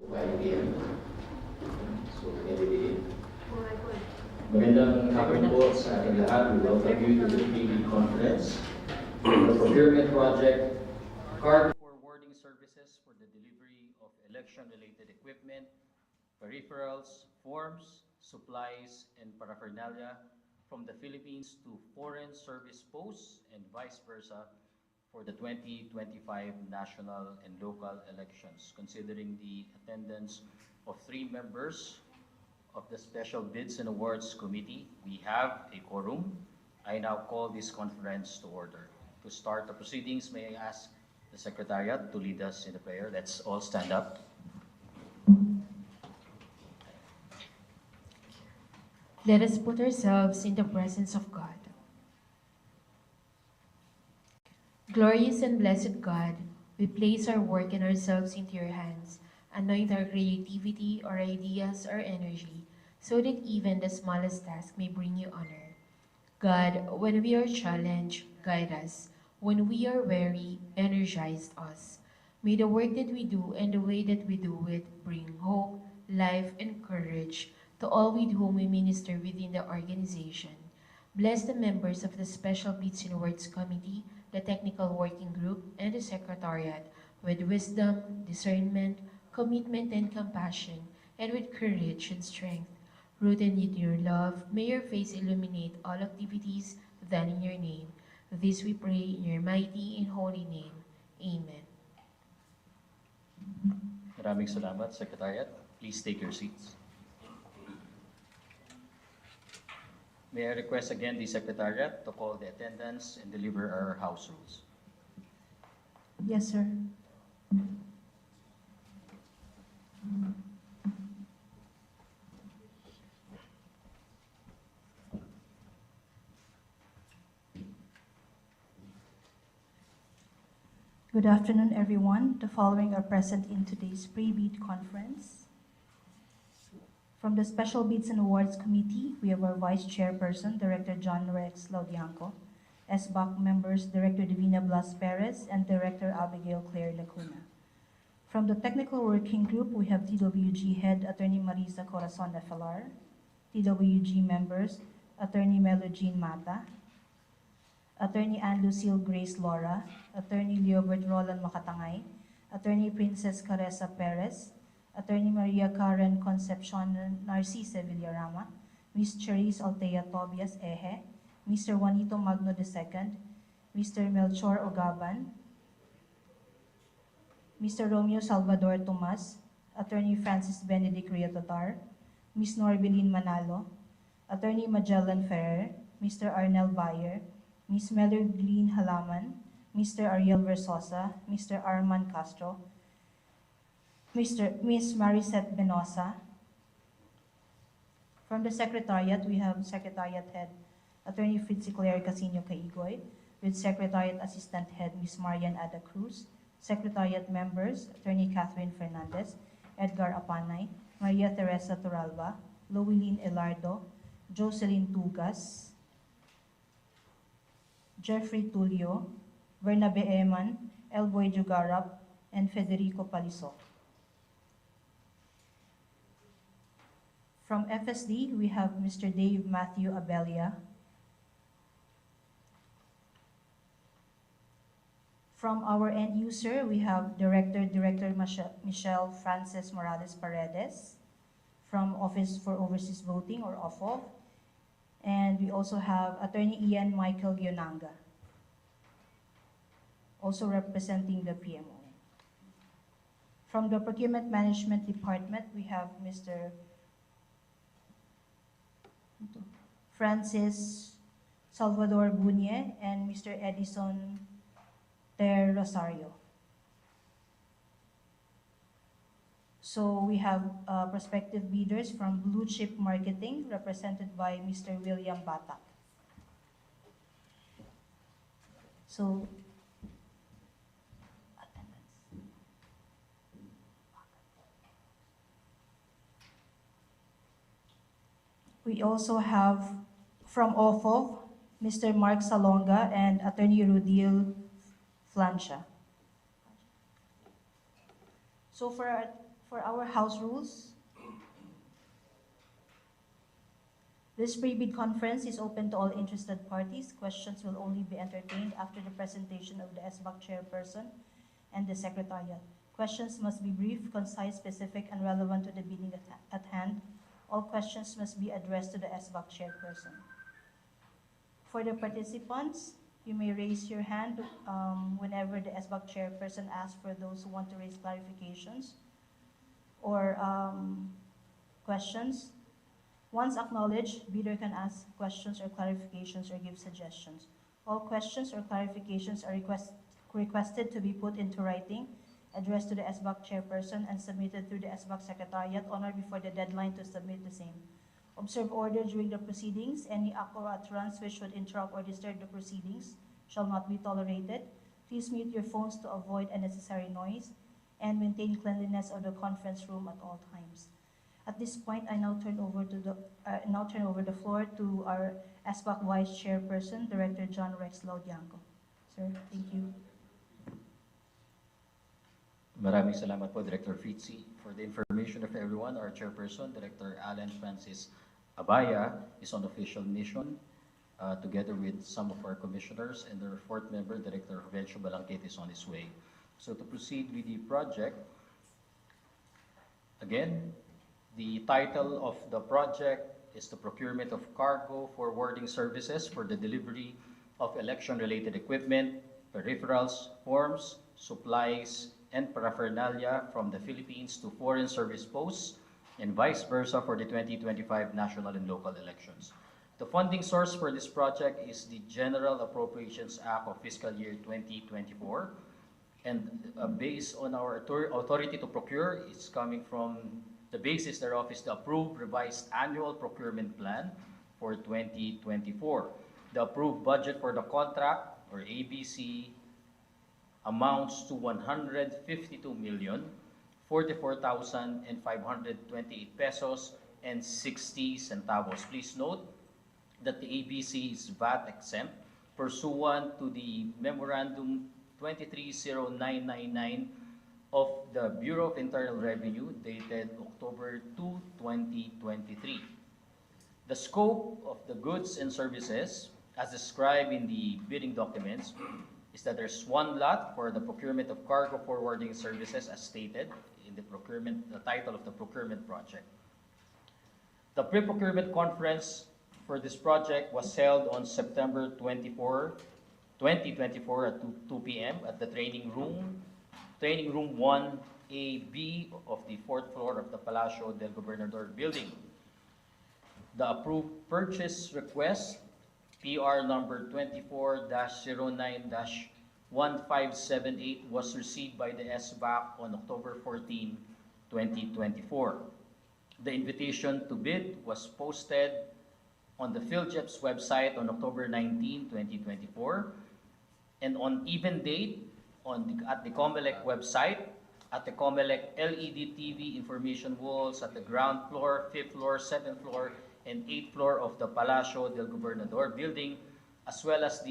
5 p.m. So, every magandang hapon po sa ating lahat. We welcome you to the 3D conference. The procurement project, card forwarding services for the delivery of election-related equipment, peripherals, forms, supplies, and paraphernalia from the Philippines to foreign service posts and vice versa for the 2025 national and local elections, considering the attendance of 3 members of the Special Bids and Awards Committee. We have a quorum. I now call this conference to order. To start the proceedings, may I ask the Secretariat to lead us in the prayer? Let's all stand up. Let us put ourselves in the presence of God. Glorious and blessed God, we place our work and ourselves into your hands. Anoint our creativity, our ideas, our energy, so that even the smallest task may bring you honor. God, when we are challenged, guide us. When we are weary, energize us. May the work that we do and the way that we do it bring hope, life, and courage to all with whom we minister within the organization. Bless the members of the Special Bids and Awards Committee, the Technical Working Group, and the Secretariat with wisdom, discernment, commitment, and compassion, and with courage and strength. Rooted in your love, may your face illuminate all activities done in your name. This we pray in your mighty and holy name. Amen. Maraming salamat, Secretariat. Please take your seats. May I request again the Secretariat to call the attendance and deliver our house rules. Yes, sir. Good afternoon, everyone. The following are present in today's pre-bid conference. From the Special Bids and Awards Committee, we have our Vice Chairperson, Director John Rex Laudianco, SBAC members, Director Divina Blas Perez and Director Abigail Claire Lacuna. From the Technical Working Group, we have TWG Head Attorney Marisa Corazon Efelar, TWG members, Attorney Melo Jean Mata, Attorney Ann Lucille Grace Laura, Attorney Leobert Roland Makatangay, Attorney Princess Caressa Perez, Attorney Maria Karen Concepcion Narcisse Villarama, Ms. Cherise Altea Tobias Eje, Mr. Juanito Magno II, Mr. Melchor Ogaban, Mr. Romeo Salvador Tomas, Attorney Francis Benedict Riotatar, Ms. Norbelin Manalo, Attorney Magellan Ferrer, Mr. Arnel Bayer, Ms. Melody Halaman, Mr. Ariel Versosa, Mr. Arman Castro, Ms. Maricet Benosa. From the Secretariat, we have Secretariat Head Attorney Fritzy Claire Casino Caigoy, with Secretariat Assistant Head Ms. Marian Ada Cruz, Secretariat Members Attorney Catherine Fernandez, Edgar Apanay, Maria Teresa Toralba, Loeline Elardo, Jocelyn Tugas, Jeffrey Tulio, Bernabe Eman, Elboy Jugarap, and Federico Paliso. From FSD, we have Mr. Dave Matthew Abelia. From our end user, we have Director Michelle Frances Morales Paredes from Office for Overseas Voting, or OFOV. And we also have Attorney Ian Michael Gionanga, also representing the PMO. From the Procurement Management Department, we have Mr. Francis Salvador Bunye and Mr. Edison Ter Rosario. So we have prospective bidders from Blue Chip Marketing, represented by Mr. William Batak. So, we also have from OFOV, Mr. Mark Salonga and Attorney Rudil Flancia. So For our House rules, this pre-bid conference is open to all interested parties. Questions will only be entertained after the presentation of the SBAC chairperson and the secretariat. Questions must be brief, concise, specific, and relevant to the bidding at hand. All questions must be addressed to the SBAC chairperson. For the participants, you may raise your hand whenever the SBAC chairperson asks for those who want to raise clarifications or questions. Once acknowledged, bidder can ask questions or clarifications or give suggestions. All questions or clarifications are requested to be put into writing, addressed to the SBAC chairperson, and submitted through the SBAC secretariat on or before the deadline to submit the same. Observe order during the proceedings. Any act or utterance which would interrupt or disturb the proceedings shall not be tolerated. Please mute your phones to avoid unnecessary noise and maintain cleanliness of the conference room at all times. At this point, I now turn over the floor to our SBAC Vice Chairperson, Director John Rex Laudianco. Sir, thank you. Maraming salamat po, Director Fitzy. For the information of everyone, our Chairperson, Director Alan Francis Abaya, is on official mission together with some of our commissioners, and our fourth member, Director Vencio Balangkit, is on his way. So to proceed with the project, again, the title of the project is the procurement of cargo forwarding services for the delivery of election-related equipment, peripherals, forms, supplies, and paraphernalia from the Philippines to foreign service posts, and vice versa for the 2025 national and local elections. The funding source for this project is the General Appropriations Act of Fiscal Year 2024, and based on our authority to procure, it's coming from the basis thereof is the approved revised annual procurement plan for 2024. The approved budget for the contract, or ABC, amounts to 152,044,528 pesos and 60 centavos. Please note that the ABC is VAT exempt pursuant to the Memorandum 230999 of the Bureau of Internal Revenue dated October 2, 2023. The scope of the goods and services, as described in the bidding documents, is that there's one lot for the procurement of cargo forwarding services as stated in the title of the procurement project. The pre-procurement conference for this project was held on September 24, 2024 at 2 p.m. at the training room 1AB of the 4th floor of the Palacio del Gobernador building. The approved purchase request, PR number 24-09-1578, was received by the SBAC on October 14, 2024. The invitation to bid was posted on the PhilJEP's website on October 19, 2024, and on even date at the COMELEC website, at the COMELEC LED TV information walls at the ground floor, 5th floor, 7th floor, and 8th floor of the Palacio del Gobernador building, as well as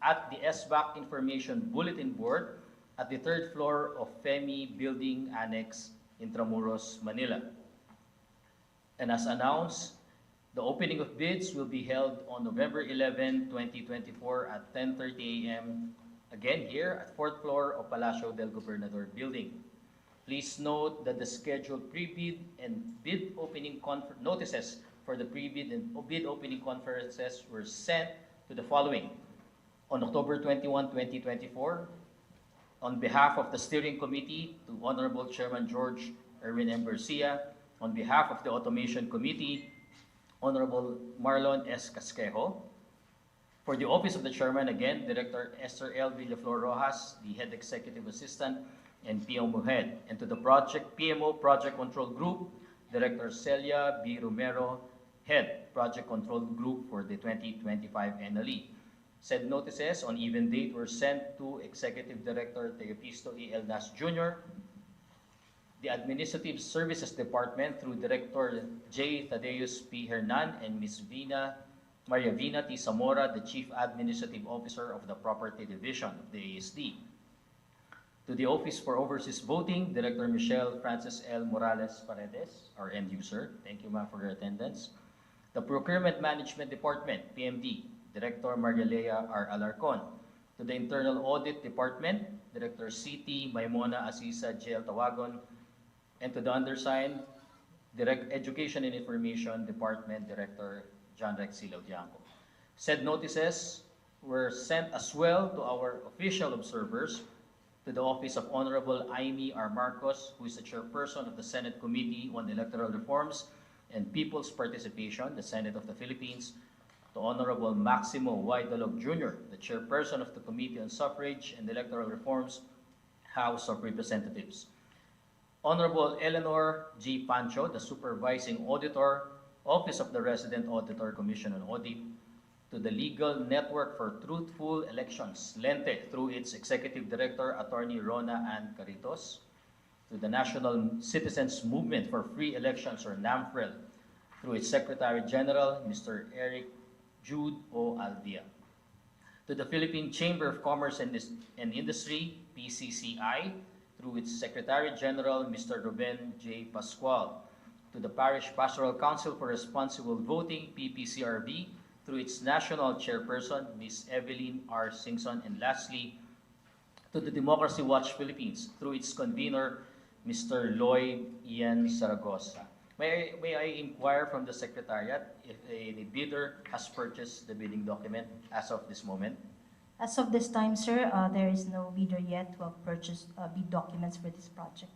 at the SBAC information bulletin board at the 3rd floor of FEMI Building Annex, Intramuros, Manila. And as announced, the opening of bids will be held on November 11, 2024 at 10:30 a.m. again here at 4th floor of Palacio del Gobernador building. Please note that the scheduled pre-bid and bid opening notices for the pre-bid and bid opening conferences were sent to the following. On October 21, 2024, on behalf of the steering committee, to Honorable Chairman George Erwin M. Garcia, on behalf of the Automation Committee, Honorable Marlon S. Casquejo. For the Office of the Chairman, again, Director Esther L. Villaflor Rojas, the Head Executive Assistant and PMO Head. And to the PMO Project Control Group, Director Celia B. Romero, Head Project Control Group for the 2025 NLE. Said notices on even date were sent to Executive Director Teopisto E. L. Nas Jr., the Administrative Services Department through Director J. Thaddeus P. Hernan and Ms. Maria Vina T. Zamora, the Chief Administrative Officer of the Property Division of the ASD. To the Office for Overseas Voting, Director Michelle Frances L. Morales Paredes, our end user. Thank you, ma'am, for your attendance. The Procurement Management Department, PMD, Director Marialea R. Alarcon. To the Internal Audit Department, Director C.T. Maimona Asisa J.L. Tawagon. And to the undersigned, Direct Education and Information Department Director John Rex Dianco. Said notices were sent as well to our official observers, to the Office of Honorable Amy R. Marcos, who is the chairperson of the Senate Committee on Electoral Reforms and People's Participation, the Senate of the Philippines, to Honorable Maximo Y. Dalog Jr., the chairperson of the Committee on Suffrage and Electoral Reforms, House of Representatives. Honorable Eleanor G. Pancho, the Supervising Auditor, Office of the Resident Auditor, Commission on Audit, to the Legal Network for Truthful Elections, LENTE, through its Executive Director, Attorney Rona Ann Caritos, to the National Citizens Movement for Free Elections, or NAMFREL, through its Secretary General, Mr. Eric Jude O. Aldia, to the Philippine Chamber of Commerce and Industry, PCCI, through its Secretary General, Mr. Ruben J. Pascual, to the Parish Pastoral Council for Responsible Voting, PPCRB, through its National Chairperson, Ms. Evelyn R. Singson, and lastly, to the Democracy Watch Philippines, through its convener, Mr. Lloyd Ian Zaragoza. May I inquire from the Secretariat if a bidder has purchased the bidding document as of this moment? As of this time, sir, there is no bidder yet to have purchased bid documents for this project.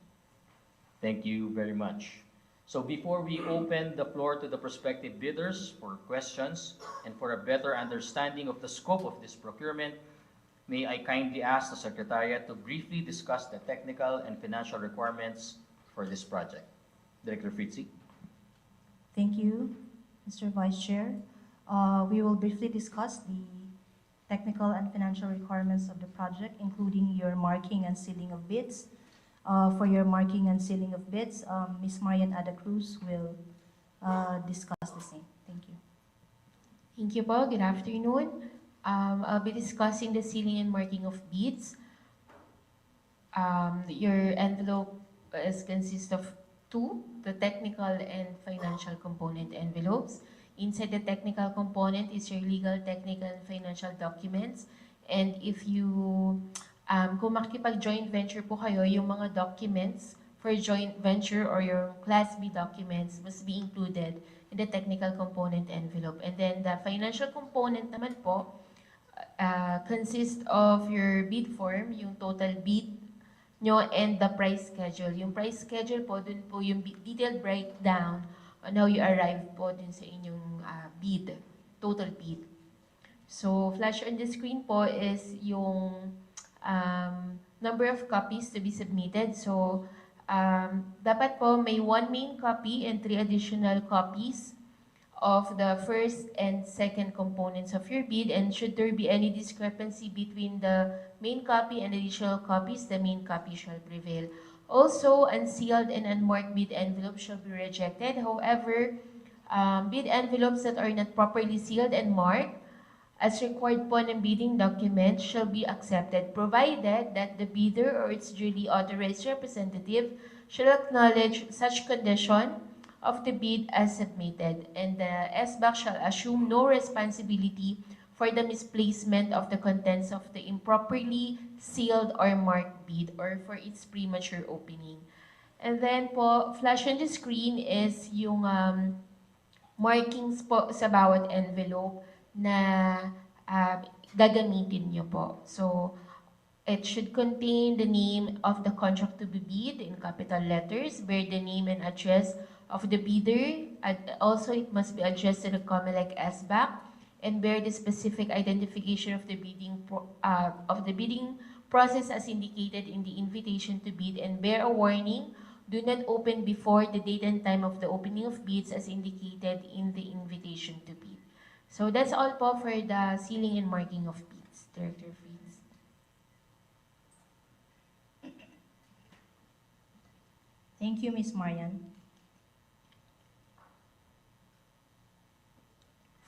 Thank you very much. So before we open the floor to the prospective bidders for questions and for a better understanding of the scope of this procurement, may I kindly ask the Secretariat to briefly discuss the technical and financial requirements for this project. Director Fritzi. Thank you, Mr. Vice Chair. We will briefly discuss the technical and financial requirements of the project, including your marking and sealing of bids. For your marking and sealing of bids, Ms. Marian Ada Cruz will discuss the same. Thank you. Thank you po. Good afternoon. I'll be discussing the sealing and marking of bids. Your envelope consists of two, the technical and financial component envelopes. Inside the technical component is your legal, technical, and financial documents. And if you, kung makikipag-joint venture po kayo, yung mga documents for joint venture or your Class B documents must be included in the technical component envelope. And then the financial component naman po consists of your bid form, yung total bid nyo, and the price schedule. Yung price schedule po, dun po yung detailed breakdown on how you arrive po dun sa inyong bid, total bid. So, flash on the screen po is yung number of copies to be submitted. So, dapat po may 1 main copy and 3 additional copies of the first and second components of your bid, and should there be any discrepancy between the main copy and additional copies, the main copy shall prevail. Also, unsealed and unmarked bid envelopes shall be rejected. However, bid envelopes that are not properly sealed and marked, as required po ng bidding document, shall be accepted, provided that the bidder or its duly authorized representative shall acknowledge such condition of the bid as submitted, and the SBAC shall assume no responsibility for the misplacement of the contents of the improperly sealed or marked bid or for its premature opening. And then po, flash on the screen is yung markings po sa bawat envelope na gagamitin nyo po. So, it should contain the name of the contract to be bid in capital letters, bear the name and address of the bidder. Also, it must be addressed to the COMELEC SBAC and bear the specific identification of the bidding process as indicated in the invitation to bid, and bear a warning: do not open before the date and time of the opening of bids as indicated in the invitation to bid. So that's all po for the sealing and marking of bids, Director Fritz. Thank you, Ms. Marian.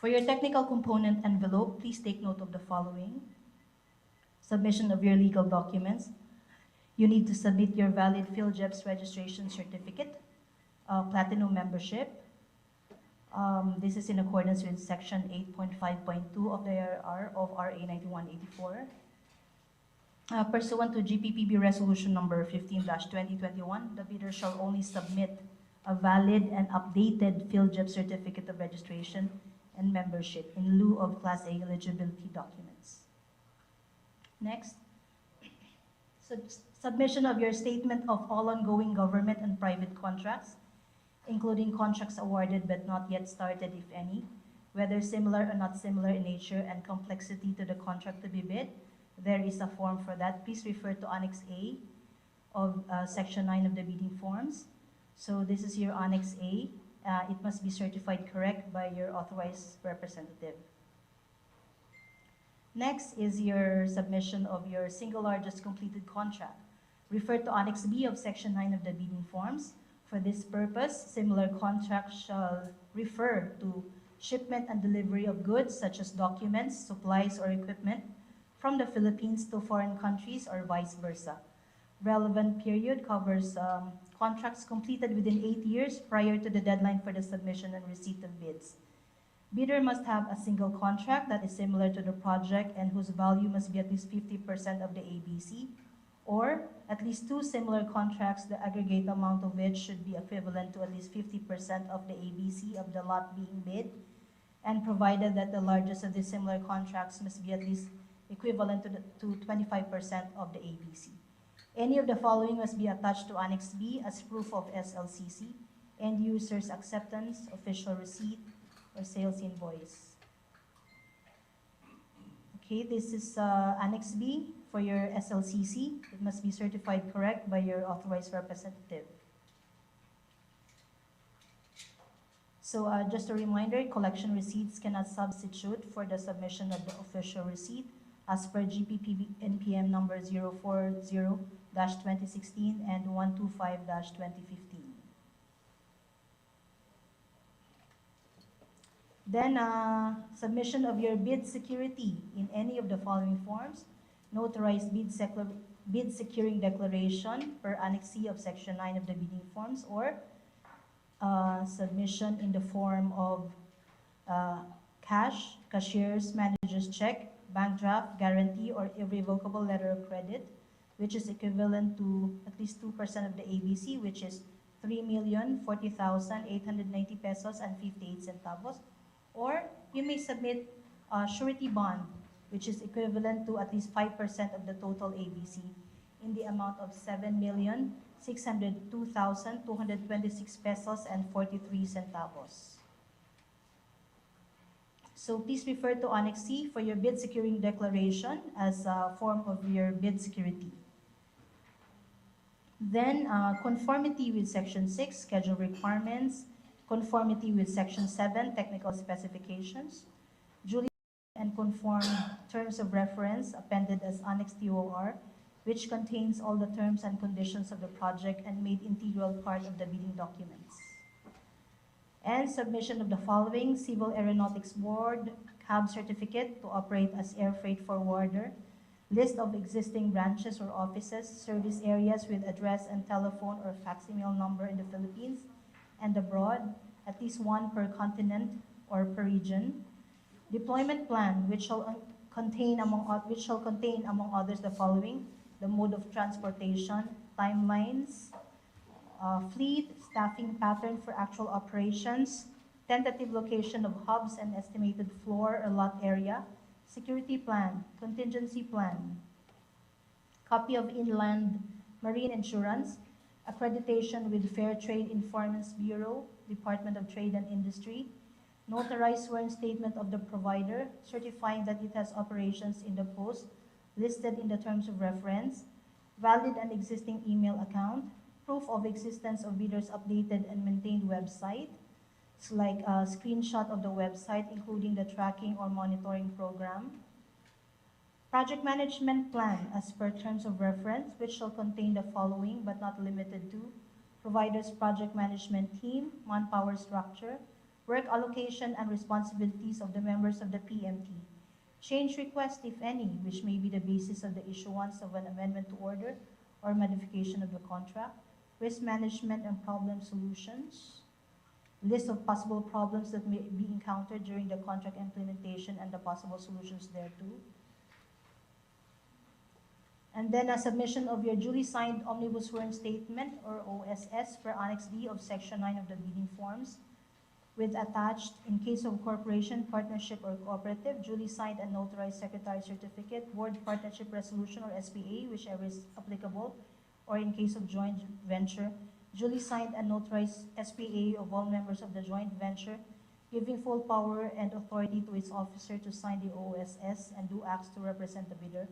For your technical component envelope, please take note of the following: submission of your legal documents. You need to submit your valid PhilJEPS registration certificate, platinum membership. This is in accordance with Section 8.5.2 of the IRR of RA 9184. Pursuant to GPPB Resolution Number 15-2021, the bidder shall only submit a valid and updated PhilJEPS certificate of registration and membership in lieu of Class A eligibility documents. Next, submission of your statement of all ongoing government and private contracts, including contracts awarded but not yet started, if any, whether similar or not similar in nature and complexity to the contract to be bid. There is a form for that. Please refer to Annex A of Section 9 of the bidding forms. So this is your Annex A. It must be certified correct by your authorized representative. Next is your submission of your single largest completed contract. Refer to Annex B of Section 9 of the bidding forms. For this purpose, similar contracts shall refer to shipment and delivery of goods such as documents, supplies, or equipment from the Philippines to foreign countries or vice versa. Relevant period covers contracts completed within 8 years prior to the deadline for the submission and receipt of bids. Bidder must have a single contract that is similar to the project and whose value must be at least 50% of the ABC, or at least 2 similar contracts, the aggregate amount of which should be equivalent to at least 50% of the ABC of the lot being bid, and provided that the largest of the similar contracts must be at least equivalent to 25% of the ABC. Any of the following must be attached to Annex B as proof of SLCC: end user's acceptance, official receipt, or sales invoice. Okay, this is Annex B for your SLCC. It must be certified correct by your authorized representative. So just a reminder, collection receipts cannot substitute for the submission of the official receipt as per GPPB NPM number 040-2016 and 125-2015. Then, submission of your bid security in any of the following forms: notarized bid securing declaration per Annex C of Section 9 of the bidding forms, or submission in the form of cash, cashier's manager's check, bank draft, guarantee, or irrevocable letter of credit, which is equivalent to at least 2% of the ABC, which is 3,040,890 pesos and 58 centavos. Or you may submit a surety bond, which is equivalent to at least 5% of the total ABC in the amount of 7,602,226 pesos and 43 centavos. So please refer to Annex C for your bid securing declaration as a form of your bid security. Then conformity with Section 6, schedule requirements, conformity with Section 7, technical specifications, duly and conform terms of reference appended as Annex TOR, which contains all the terms and conditions of the project and made integral part of the bidding documents. And submission of the following: Civil Aeronautics Board CAB certificate to operate as air freight forwarder, list of existing branches or offices, service areas with address and telephone or facsimile number in the Philippines and abroad, at least one per continent or per region. Deployment plan, which shall contain among others the following: the mode of transportation, timelines, fleet, staffing pattern for actual operations, tentative location of hubs and estimated floor or lot area, security plan, contingency plan, copy of inland marine insurance, accreditation with Fair Trade Informants Bureau, Department of Trade and Industry, notarized sworn statement of the provider certifying that it has operations in the post listed in the terms of reference, valid and existing email account, proof of existence of bidder's updated and maintained website. It's like a screenshot of the website, including the tracking or monitoring program. Project management plan as per terms of reference, which shall contain the following but not limited to: provider's project management team, manpower structure, work allocation and responsibilities of the members of the PMT, change request, if any, which may be the basis of the issuance of an amendment to order or modification of the contract, risk management and problem solutions, list of possible problems that may be encountered during the contract implementation and the possible solutions thereto. And then a submission of your duly signed Omnibus Sworn Statement or OSS per Annex D of Section 9 of the bidding forms, with attached, in case of corporation, partnership, or cooperative, duly signed and notarized secretary certificate, board partnership resolution or SPA, whichever is applicable, or in case of joint venture, duly signed and notarized SPA of all members of the joint venture, giving full power and authority to its officer to sign the OSS and do acts to represent the bidder,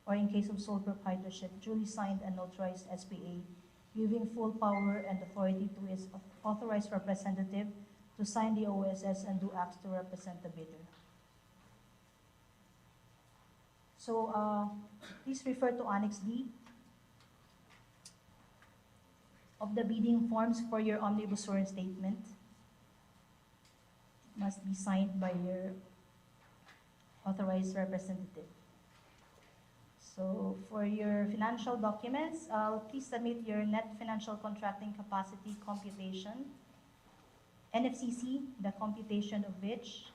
or in case of sole proprietorship, duly signed and notarized SPA, giving full power and authority to its authorized representative to sign the OSS and do acts to represent the bidder. So please refer to Annex D of the bidding forms for your Omnibus Sworn Statement. It must be signed by your authorized representative. So for your financial documents, please submit your net financial contracting capacity computation, NFCC, the computation of which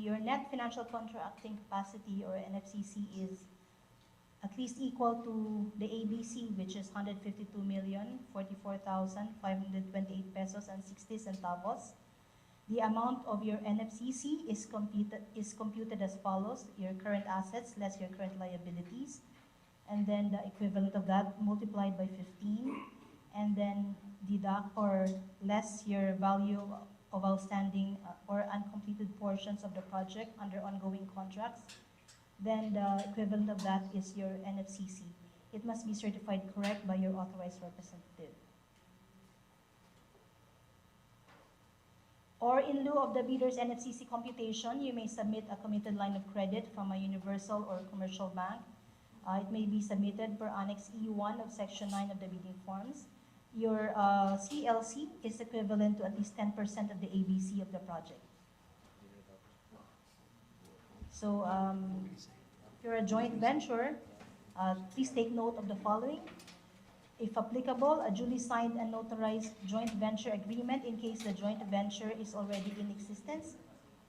your net financial contracting capacity or NFCC is at least equal to the ABC, which is 152,044,528 pesos and 60 centavos. The amount of your NFCC is computed as follows: your current assets less your current liabilities, and then the equivalent of that multiplied by 15, and then deduct or less your value of outstanding or uncompleted portions of the project under ongoing contracts. Then the equivalent of that is your NFCC. It must be certified correct by your authorized representative. Or in lieu of the bidder's NFCC computation, you may submit a committed line of credit from a universal or commercial bank. It may be submitted per Annex E1 of Section 9 of the bidding forms. Your CLC is equivalent to at least 10% of the ABC of the project. So if you're a joint venture, please take note of the following. If applicable, a duly signed and notarized joint venture agreement in case the joint venture is already in existence,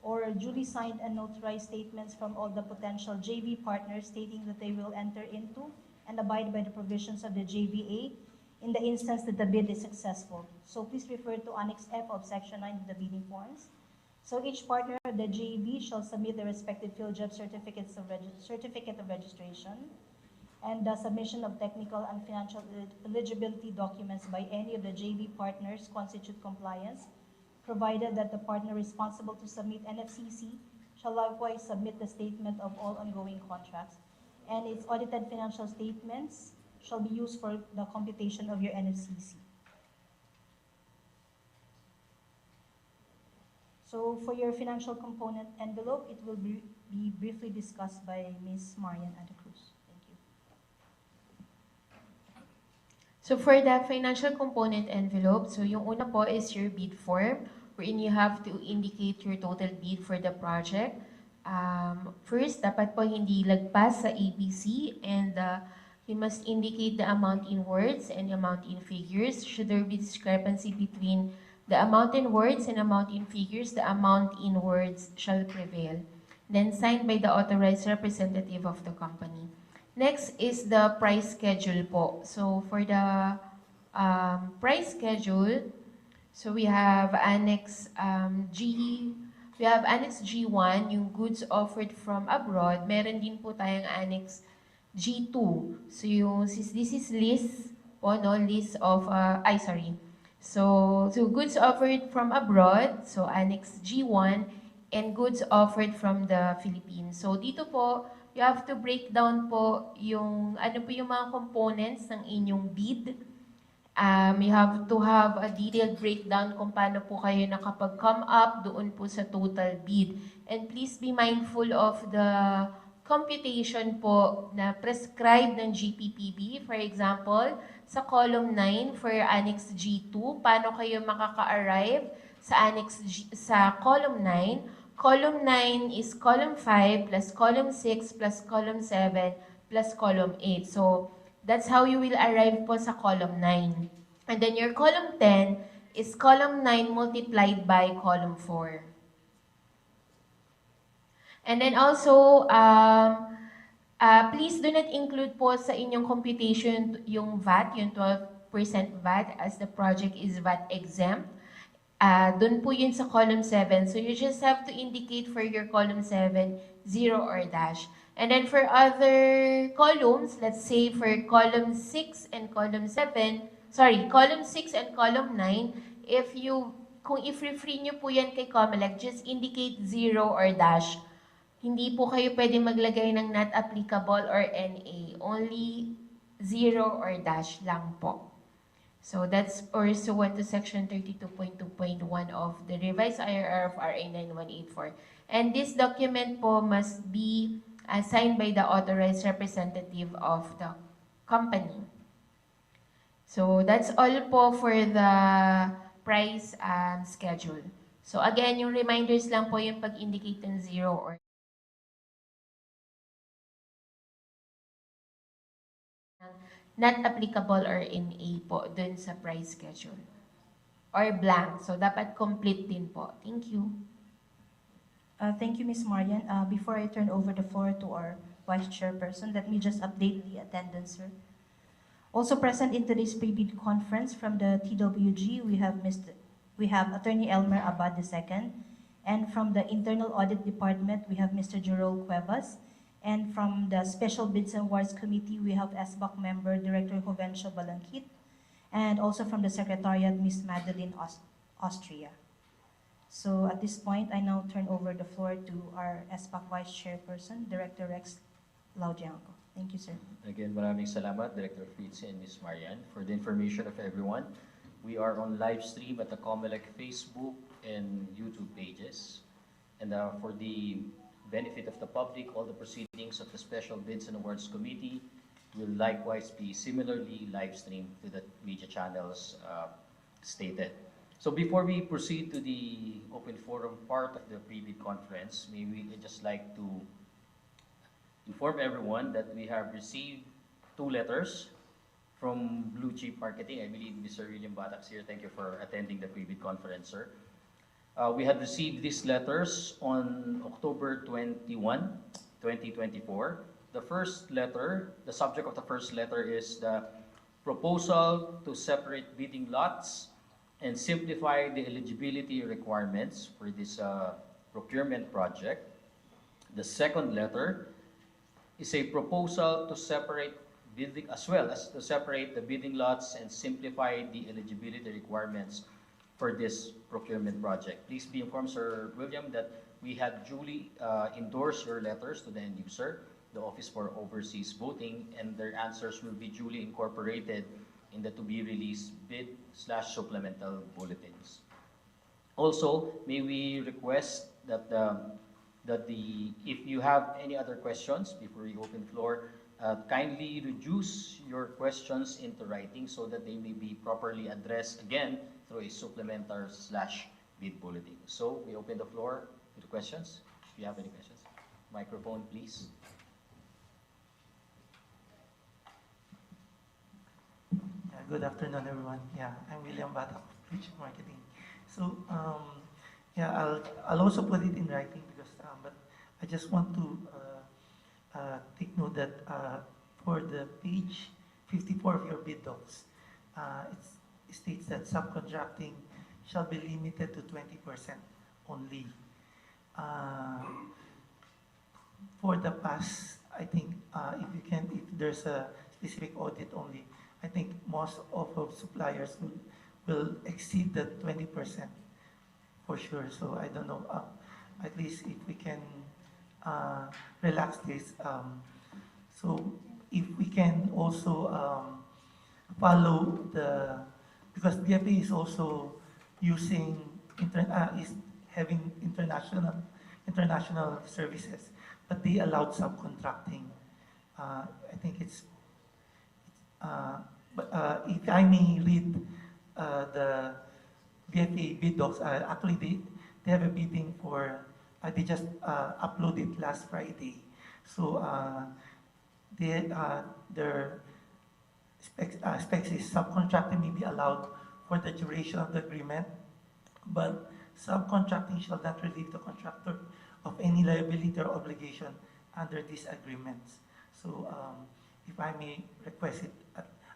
or duly signed and notarized statements from all the potential JV partners stating that they will enter into and abide by the provisions of the JVA in the instance that the bid is successful. So please refer to Annex F of Section 9 of the bidding forms. So each partner of the JV shall submit the respective field job certificate of registration, and the submission of technical and financial eligibility documents by any of the JV partners constitute compliance, provided that the partner responsible to submit NFCC shall likewise submit the statement of all ongoing contracts, and its audited financial statements shall be used for the computation of your NFCC. So for your financial component envelope, it will be briefly discussed by Ms. Marian Adacruz. Thank you. So for the financial component envelope, so yung una po is your bid form, wherein you have to indicate your total bid for the project. First, dapat po hindi lagpas sa ABC, and you must indicate the amount in words and the amount in figures. Should there be discrepancy between the amount in words and amount in figures, the amount in words shall prevail. Then signed by the authorized representative of the company. Next is the price schedule po. So for the price schedule, so we have Annex we have Annex G1, yung goods offered from abroad. Meron din po tayong Annex G2. So yung this is list po, no, list of So goods offered from abroad, so Annex G1, and goods offered from the Philippines. So dito po, you have to break down po yung ano po yung mga components ng inyong bid. You have to have a detailed breakdown kung paano po kayo nakapag-come up doon po sa total bid. And please be mindful of the computation po na prescribed ng GPPB. For example, sa column 9 for Annex G2, paano kayo makaka-arrive sa sa column 9? Column 9 is column 5 plus column 6 plus column 7 plus column 8. So, that's how you will arrive po sa column 9. And then your column 10 is column 9 multiplied by column 4. And then also, please do not include po sa inyong computation yung VAT, yung 12% VAT as the project is VAT exempt. Doon po yun sa column 7. So you just have to indicate for your column 7, 0 or dash. And then for other columns, let's say for column 6 and column 7, column 6 and column 9, kung i-free nyo po yan kay Comelec, just indicate 0 or dash. Hindi po kayo pwede maglagay ng not applicable or NA. Only 0 or dash lang po. So that's also went to section 32.2.1 of the revised IRR of RA 9184. And this document po must be signed by the authorized representative of the company. So that's all po for the price schedule. So again, yung reminders lang po yung pag-indicate ng 0 or not applicable or NA po dun sa price schedule. Or blank. So, dapat complete din po. Thank you. Thank you, Ms. Marian. Before I turn over the floor to our Vice Chairperson, let me just update the attendance, sir. Also present in today's pre-bid conference from the TWG, we have Attorney Elmer Abad II, and from the Internal Audit Department, we have Mr. Jerome Cuevas. And from the Special Bids and Awards Committee, we have SBAC member Director Jovencio Balangkit, and also from the Secretariat, Ms. Madeline Austria. So at this point, I now turn over the floor to our SBAC Vice Chairperson, Director Rex Laudianco. Thank you, sir. Again, maraming salamat, Director Fritz and Ms. Marian. For the information of everyone, we are on live stream at the Comelec Facebook and YouTube pages. And for the benefit of the public, all the proceedings of the Special Bids and Awards Committee will likewise be similarly live streamed to the media channels stated. So before we proceed to the open forum part of the pre-bid conference, maybe I'd just like to inform everyone that we have received 2 letters from Blue Chip Marketing. I believe Mr. William Batac's here. Thank you for attending the pre-bid conference, sir. We had received these letters on October 21, 2024. The first letter, the subject of the first letter is the proposal to separate bidding lots and simplify the eligibility requirements for this procurement project. The second letter is a proposal to separate bidding, as well as to separate the bidding lots and simplify the eligibility requirements for this procurement project. Please be informed, Sir William, that we had duly endorsed your letters to the end user, the Office for Overseas Voting, and their answers will be duly incorporated in the to-be-released bid/supplemental bulletins. Also, may we request that if you have any other questions before you open the floor, kindly reduce your questions into writing so that they may be properly addressed again through a supplementar/bid bulletin. So we open the floor to the questions. If you have any questions, microphone, please. Good afternoon, everyone. I'm William Bata of Blue Chip Marketing. So, I'll also put it in writing because, but I just want to take note that for the page 54 of your bid docs, it states that subcontracting shall be limited to 20% only. For the past, I think if there's a specific audit only, I think most of suppliers will exceed the 20% for sure. So I don't know, at least if we can relax this. So if we can also follow because DFA is also using is having international services. but they allowed subcontracting. I think if I may read the BFA bid docs, actually they have a bidding for, they just uploaded last Friday. So their specs is subcontracting may be allowed for the duration of the agreement, but subcontracting shall not relieve the contractor of any liability or obligation under these agreements. So if I may request it,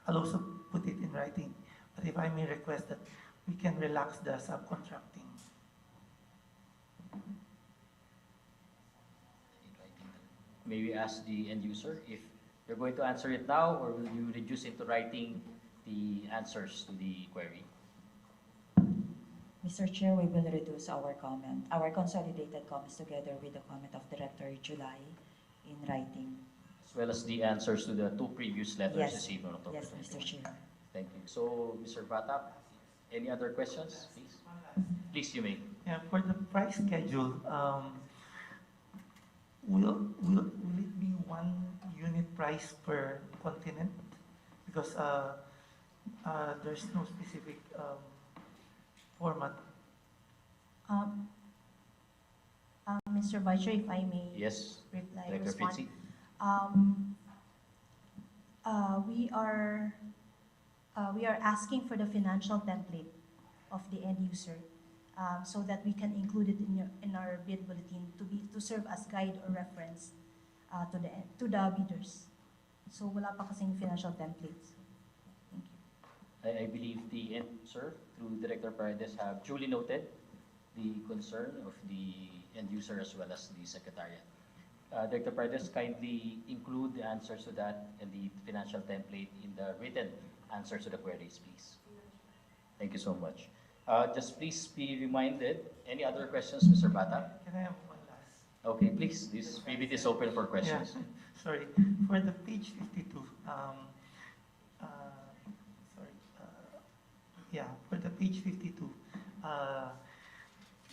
I'll also put it in writing, but if I may request that we can relax the subcontracting. May we ask the end user if you're going to answer it now, or will you reduce into writing the answers to the query? Mr. Chair, we will reduce our comment, our consolidated comments together with the comment of Director July in writing. As well as the answers to the two previous letters Yes. received on October Yes, Mr. 21. Chair. Thank you. So, Mr. Batap, any other questions, please? Please, you may. Yeah, for the price schedule, will it be one unit price per continent? Because there's no specific format. Mr. Vice Chair, if I may Yes, reply, Director respond. Fitzy. We are asking for the financial template of the end user, so that we can include it in our bid bulletin to serve as guide or reference to the bidders. So wala pa kasing financial templates. Thank you. I believe the end user, through Director Paredes, have duly noted the concern of the end user as well as the Secretariat. Director Paredes, kindly include the answers to that and the financial template in the written answers to the queries, please. Thank you so much. Just please be reminded, any other questions, Mr. Bata? Can I have one last? Okay, please, this PBT is open for questions. Yeah, sorry. For the page 52, for the page 52,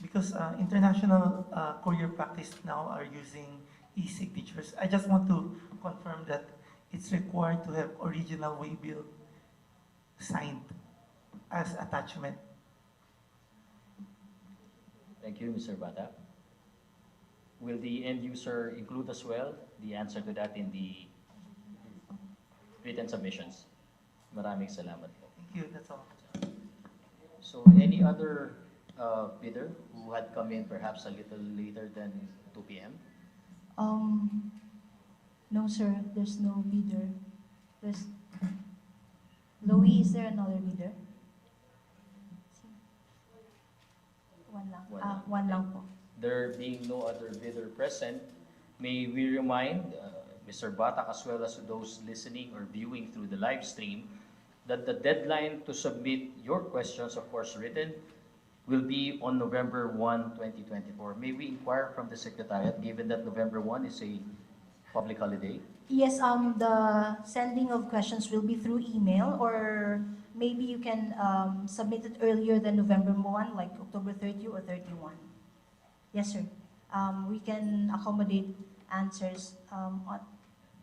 because international courier practice now are using e-signatures, I just want to confirm that it's required to have original waybill signed as attachment. Thank you, Mr. Bata. Will the end user include as well the answer to that in the written submissions? Maraming salamat po. Thank you, that's all. So any other bidder who had come in perhaps a little later than 2 p.m.? No, sir, there's no bidder. Louie, is there another bidder? One lang. One lang. One lang po. There being no other bidder present, may we remind Mr. Batak as well as those listening or viewing through the live stream that the deadline to submit your questions, of course written, will be on November 1, 2024. May we inquire from the Secretariat, given that November 1 is a public holiday? Yes, the sending of questions will be through email, or maybe you can submit it earlier than November 1, like October 30 or 31. Yes, sir. We can accommodate answers on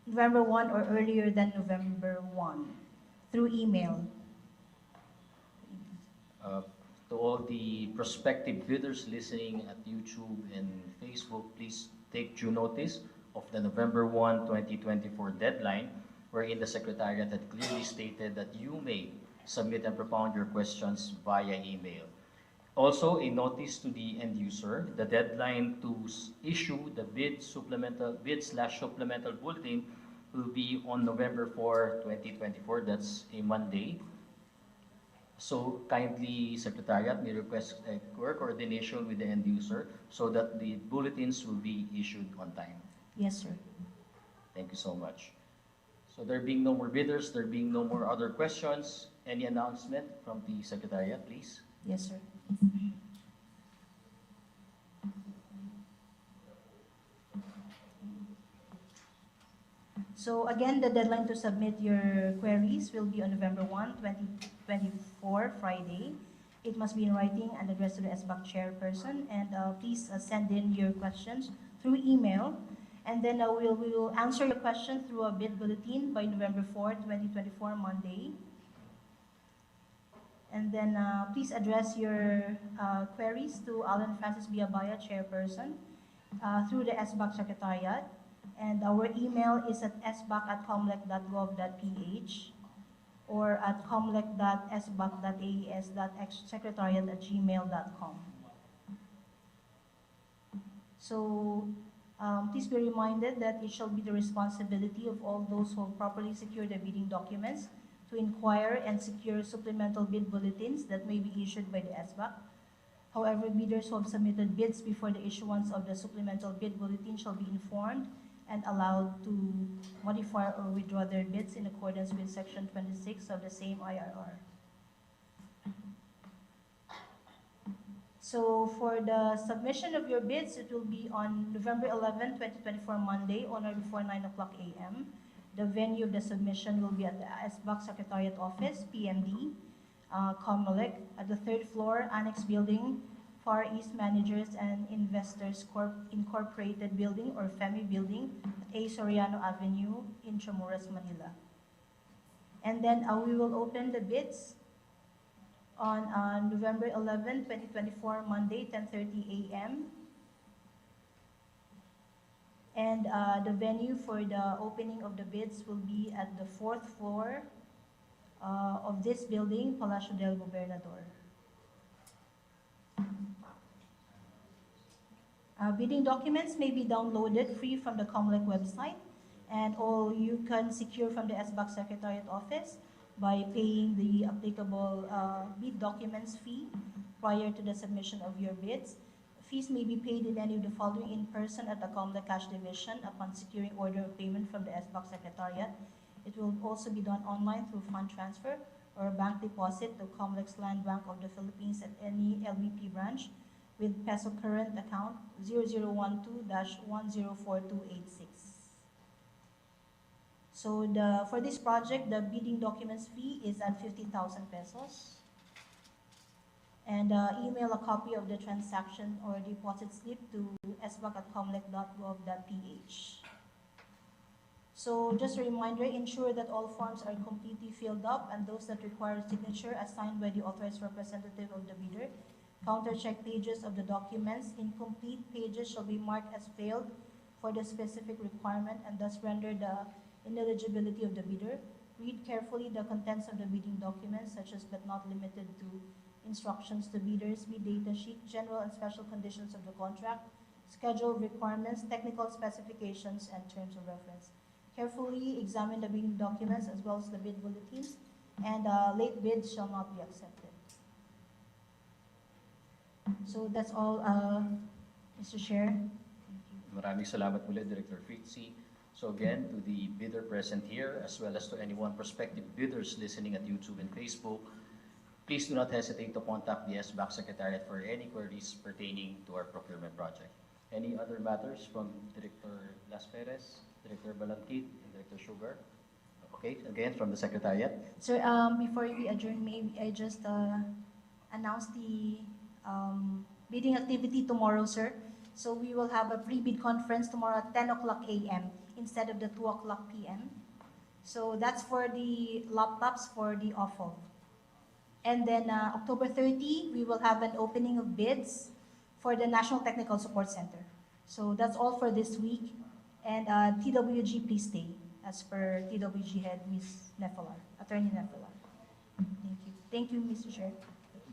November 1 or earlier than November 1 through email. To all the prospective bidders listening at YouTube and Facebook, please take due notice of the November 1, 2024 deadline, wherein the Secretariat had clearly stated that you may submit and propound your questions via email. Also, a notice to the end user, the deadline to issue the bid/supplemental bulletin will be on November 4, 2024. That's a Monday. So kindly, Secretariat may request a coordination with the end user so that the bulletins will be issued on time. Yes, sir. Thank you so much. So there being no more bidders, there being no more other questions, any announcement from the Secretariat, please? Yes, sir. So again, the deadline to submit your queries will be on November 1, 2024, Friday. It must be in writing and addressed to the SBAC chairperson. And please send in your questions through email. And then we will answer your question through a bid bulletin by November 4, 2024, Monday. And then please address your queries to Alan Francis Biabaya, Chairperson, through the SBAC Secretariat. And our email is at sbac@comlec.gov.ph or at comlec.sbac.aes.secretariat@gmail.com. So please be reminded that it shall be the responsibility of all those who have properly secured the bidding documents to inquire and secure supplemental bid bulletins that may be issued by the SBAC. However, bidders who have submitted bids before the issuance of the supplemental bid bulletin shall be informed and allowed to modify or withdraw their bids in accordance with Section 26 of the same IRR. So for the submission of your bids, it will be on November 11, 2024, Monday, on or before 9 o'clock a.m. The venue of the submission will be at the SBAC Secretariat Office, PMD, Comelec, at the 3rd floor, Annex Building, Far East Managers and Investors Incorporated Building or FEMI Building at A. Soriano Avenue, Intramuros, Manila. And then we will open the bids on November 11, 2024, Monday, 10:30 a.m. And the venue for the opening of the bids will be at the 4th floor of this building, Palacio del Gobernador. Bidding documents may be downloaded free from the COMELEC website, and all you can secure from the SBAC Secretariat Office by paying the applicable bid documents fee prior to the submission of your bids. Fees may be paid in any of the following: in person at the COMELEC Cash Division upon securing order of payment from the SBAC Secretariat. It will also be done online through fund transfer or bank deposit to COMELEC's Land Bank of the Philippines at any LBP branch with peso current account 0012-104286. So for this project, the bidding documents fee is at 50,000 pesos. And email a copy of the transaction or deposit slip to sbac@comelec.gov.ph. So just a reminder, ensure that all forms are completely filled up and those that require signature as signed by the authorized representative of the bidder. Counter-check pages of the documents. Incomplete pages shall be marked as failed for the specific requirement and thus render the ineligibility of the bidder. Read carefully the contents of the bidding documents, such as but not limited to instructions to bidders, bid data sheet, general and special conditions of the contract, schedule requirements, technical specifications, and terms of reference. Carefully examine the bidding documents as well as the bid bulletins, and late bids shall not be accepted. So that's all, Mr. Chair. Maraming salamat muli, Director Fritzy. So again, to the bidder present here, as well as to anyone prospective bidders listening at YouTube and Facebook, please do not hesitate to contact the SBAC Secretariat for any queries pertaining to our procurement project. Any other matters from Director Las Perez, Director Balangkit, and Director Sugar? Okay, again, from the Secretariat. Sir, before we adjourn, maybe I just announce the bidding activity tomorrow, sir. So we will have a pre-bid conference tomorrow at 10 o'clock a.m. instead of the 2 o'clock p.m. So that's for the laptops for the OFO. And then October 30, we will have an opening of bids for the National Technical Support Center. So that's all for this week. And TWG, please stay, as per TWG head, Ms. Nefalar, Attorney Nefalar. Thank you. Thank you, Mr. Chair.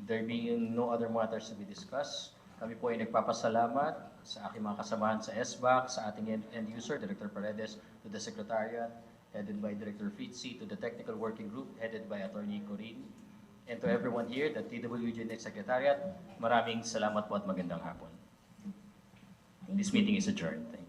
There being no other matters to be discussed, kami po ay nagpapasalamat sa aking mga kasamahan sa SBAC, sa ating end user, Director Paredes, to the Secretariat, headed by Director Fritzy, to the Technical Working Group, headed by Attorney Corinne, and to everyone here, the TWG Next Secretariat. Maraming salamat po at magandang hapon. This meeting is adjourned. Thank you.